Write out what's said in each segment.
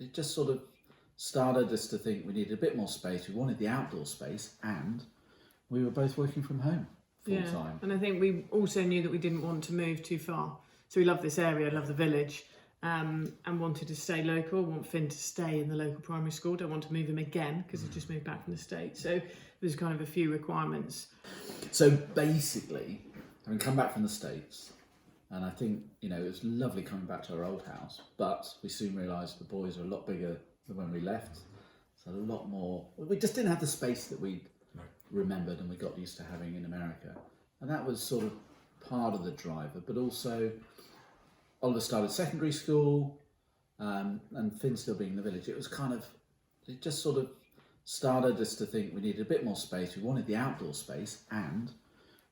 it just sort of started us to think we needed a bit more space. We wanted the outdoor space, and we were both working from home full time. And I think we also knew that we didn't want to move too far. So we love this area, love the village, and wanted to stay local. Want Finn to stay in the local primary school. Don't want to move him again because he just moved back from the States. So there's kind of a few requirements. So basically, having come back from the States, and I think, it was lovely coming back to our old house, but we soon realised the boys are a lot bigger than when we left. So a lot more, we just didn't have the space that we remembered and we got used to having in America. And that was sort of part of the driver, but also Oliver started secondary school, and Finn still being in the village. It just sort of started us to think we needed a bit more space. We wanted the outdoor space, and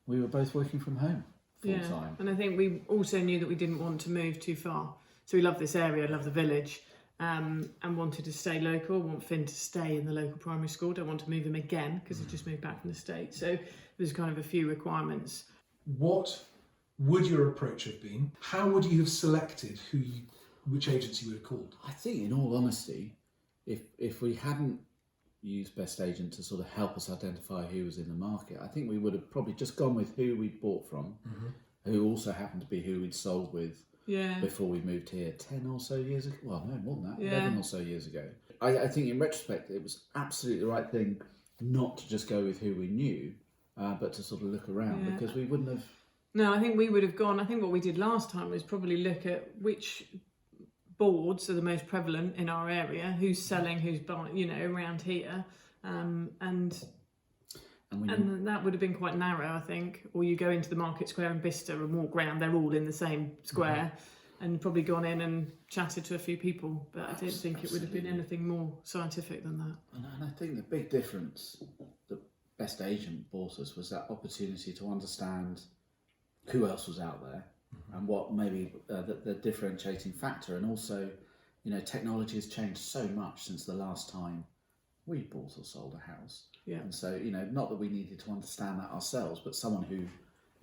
we were both working from home full time. And I think we also knew that we didn't want to move too far. So we love this area, love the village, and wanted to stay local. Want Finn to stay in the local primary school. Don't want to move him again because he just moved back from the States. So there's kind of a few requirements. What would your approach have been? How would you have selected which agency you would have called? I think, in all honesty, if we hadn't used BestAgent to sort of help us identify who was in the market, I think we would have probably just gone with who we'd bought from, who also happened to be who we'd sold with before we moved here 10 or so years ago. Well, no, more than that, 11 or so years ago. I think in retrospect, it was absolutely the right thing not to just go with who we knew, but to sort of look around, because we wouldn't have... No, I think we would have gone, I think what we did last time was probably look at which boards are the most prevalent in our area, who's selling, who's buying, around here. And that would have been quite narrow, I think. Or you go into the market square in Bicester and walk round, they're all in the same square, and probably gone in and chatted to a few people. But I don't think it would have been anything more scientific than that. And I think the big difference that BestAgent brought us was that opportunity to understand who else was out there and what maybe the differentiating factor. And also, technology has changed so much since the last time we bought or sold a house. And so, not that we needed to understand that ourselves, but someone who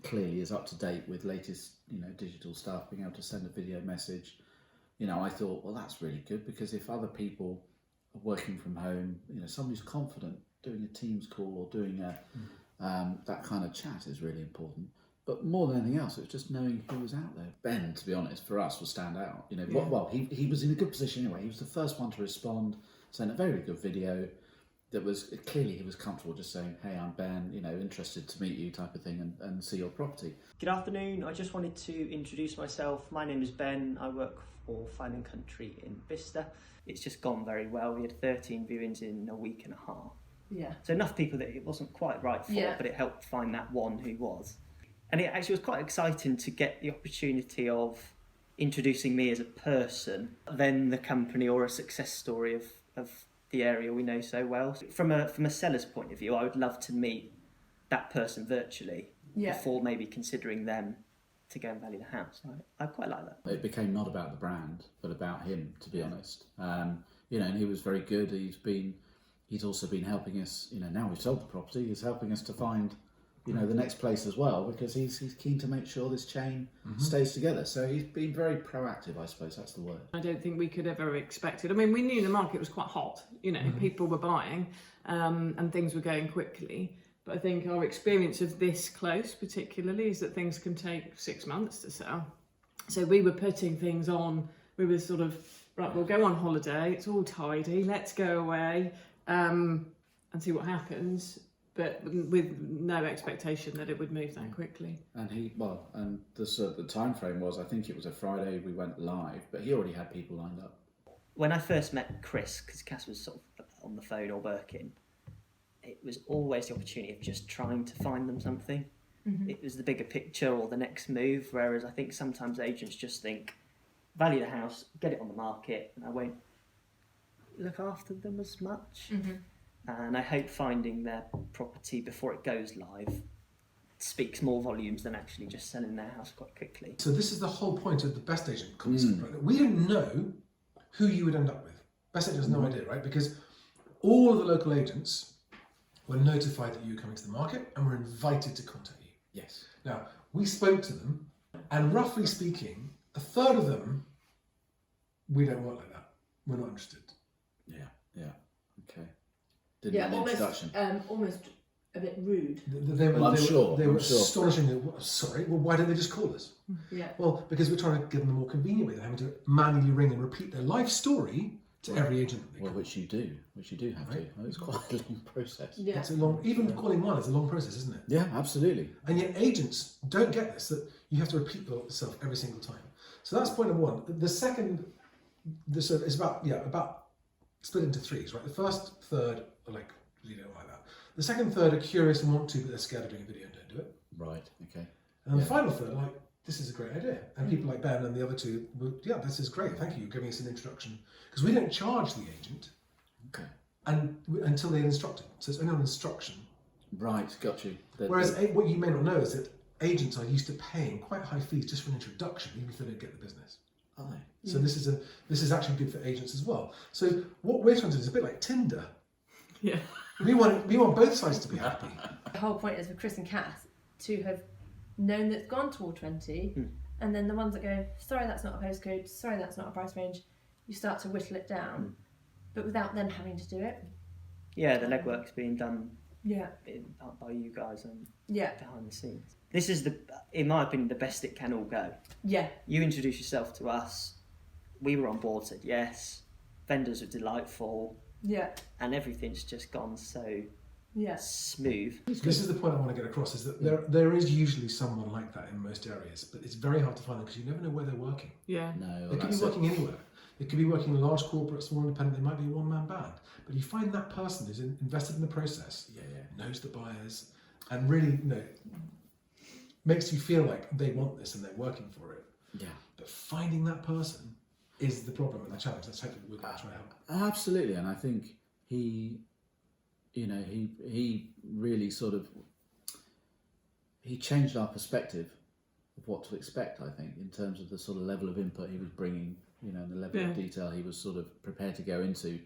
clearly is up to date with latest, digital stuff, being able to send a video message. I thought, well, that's really good, because if other people are working from home, someone who's confident doing a Teams call or doing that kind of chat is really important. But more than anything else, it was just knowing who was out there. Ben, to be honest, for us, was stand out. Well, he was in a good position anyway. He was the first one to respond, sent a very good video that was clearly he was comfortable just saying, "Hey, I'm Ben, interested to meet you," type of thing, and see your property. Good afternoon. I just wanted to introduce myself. My name is Ben. I work for Fine & Country in Bicester. It's just gone very well. We had 13 viewings in a week and a half. Yeah. So enough people that it wasn't quite right for, but it helped find that one who was. And it actually was quite exciting to get the opportunity of introducing me as a person, then the company, or a success story of the area we know so well. From a seller's point of view, I would love to meet that person virtually before maybe considering them to go and value the house. I quite like that. It became not about the brand, but about him, to be honest. And he was very good. He's also been helping us, now we've sold the property, he's helping us to find the next place as well, because he's keen to make sure this chain stays together. So he's been very proactive, I suppose that's the word. I don't think we could ever expected. I mean, we knew the market was quite hot, people were buying, and things were going quickly. But I think our experience of this close particularly is that things can take 6 months to sell. So we were putting things on, we were sort of, right, we'll go on holiday, it's all tidy, let's go away and see what happens. But with no expectation that it would move that quickly. And the time frame was, I think it was a Friday we went live, but he already had people lined up. When I first met Chris, because Cass was sort of on the phone or working, it was always the opportunity of just trying to find them something. It was the bigger picture or the next move, whereas I think sometimes agents just think, value the house, get it on the market, and I won't look after them as much. And I hope finding their property before it goes live speaks more volumes than actually just selling their house quite quickly. So this is the whole point of the BestAgent concept, right? We didn't know who you would end up with. BestAgent has no idea, right? Because all of the local agents were notified that you were coming to the market and were invited to contact you. Yes. Now, we spoke to them, and roughly speaking, a third of them, we don't work like that. we're not interested. Yeah. Okay. Didn't need an introduction. Almost a bit rude. They were I'm sure. astonishingly, sorry, well, why don't they just call us? Yeah. Well, because we're trying to give them a more convenient way. They're having to manually ring and repeat their life story to every agent that they Well, call. which you do have to. It's quite a long process. Yeah. It's a long, even calling one is a long process, isn't it? Yeah, absolutely. And yet agents don't get this, that you have to repeat yourself every single time. So that's point number one. The second, is about split into threes, right? The first third are like, you don't like that. The second third are curious and want to, but they're scared of doing a video and don't do it. Right. Okay. And the final third are like, this is a great idea. And people like Ben and the other two, this is great. Thank you. You're giving us an introduction. Because we don't charge the agent until they're instructed. So it's only on instruction. Right. Got you. Whereas what you may not know is that agents are used to paying quite high fees just for an introduction, even if they don't get the business. So this is actually good for agents as well. So what we're trying to do is a bit like Tinder. Yeah. We want both sides to be happy. The whole point is for Chris and Kath to have known that it's gone to all 20, and then the ones that go, sorry, that's not a postcode, sorry, that's not a price range, you start to whittle it down, but without them having to do it. Yeah, the legwork's being done Yeah. by you guys and Yeah. behind the scenes. This is, in my opinion, the best it can all go. Yeah. You introduced yourself to us, we were on board, said yes, vendors were delightful, Yeah. and everything's just gone so Yeah. smooth. This is the point I want to get across, is that there is usually someone like that in most areas, but it's very hard to find them because you never know where they're working. Yeah. No. They could be working anywhere. They could be working in a large corporate, small independent, they might be a one-man band. But you find that person who's invested in the process, knows the buyers, and really makes you feel like they want this and they're working for it. Yeah. But finding that person is the problem and the challenge. That's hopefully we're going to try and help. Absolutely, and I think he really sort of changed our perspective of what to expect. I think in terms of the sort of level of input he was bringing, and the level of detail he was sort of prepared to go into,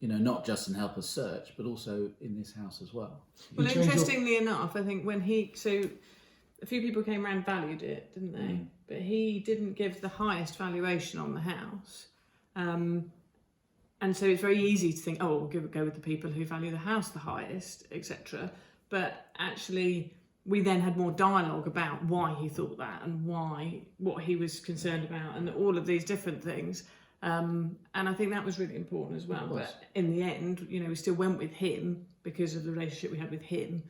not just in help us search, but also in this house as well. Well, interestingly enough, I think when a few people came around and valued it, didn't they? But he didn't give the highest valuation on the house. And so it's very easy to think, we'll go with the people who value the house the highest, etc. But actually, we then had more dialogue about why he thought that and what he was concerned about and all of these different things. And I think that was really important as well. But in the end, we still went with him because of the relationship we had with him.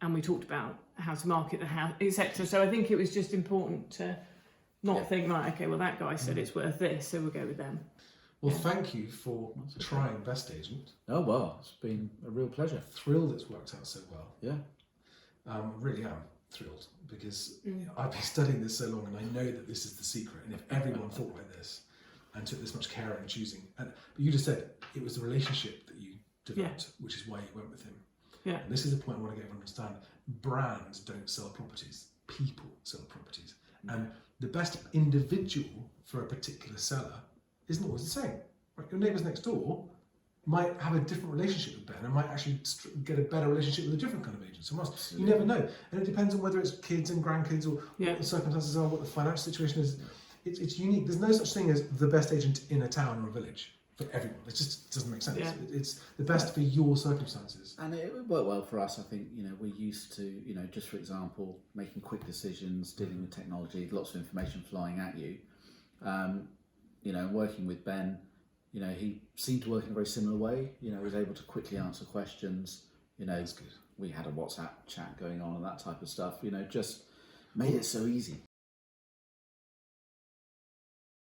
And we talked about how to market the house, etc. So I think it was just important to not think, right, okay, well, that guy said it's worth this, so we'll go with them. Well, thank you for trying BestAgent. Oh, well, it's been a real pleasure. Thrilled it's worked out so well. Yeah. Really am thrilled because I've been studying this so long and I know that this is the secret. And if everyone thought like this and took this much care in choosing, but you just said it was the relationship that you developed, which is why you went with him. Yeah. And this is the point I want to get everyone to understand. Brands don't sell properties. People sell properties. And the best individual for a particular seller isn't always the same. Right? Your neighbours next door might have a different relationship with Ben and might actually get a better relationship with a different kind of agent. So you never know. And it depends on whether it's kids and grandkids or what the circumstances are, what the financial situation is. It's unique. There's no such thing as the best agent in a town or a village for everyone. It just doesn't make sense. Yeah. It's the best for your circumstances. And it worked well for us. I think, we're used to, just for example, making quick decisions, dealing with technology, lots of information flying at you. Working with Ben, he seemed to work in a very similar way. He was able to quickly answer questions. That's good. We had a WhatsApp chat going on and that type of stuff. Just made it so easy.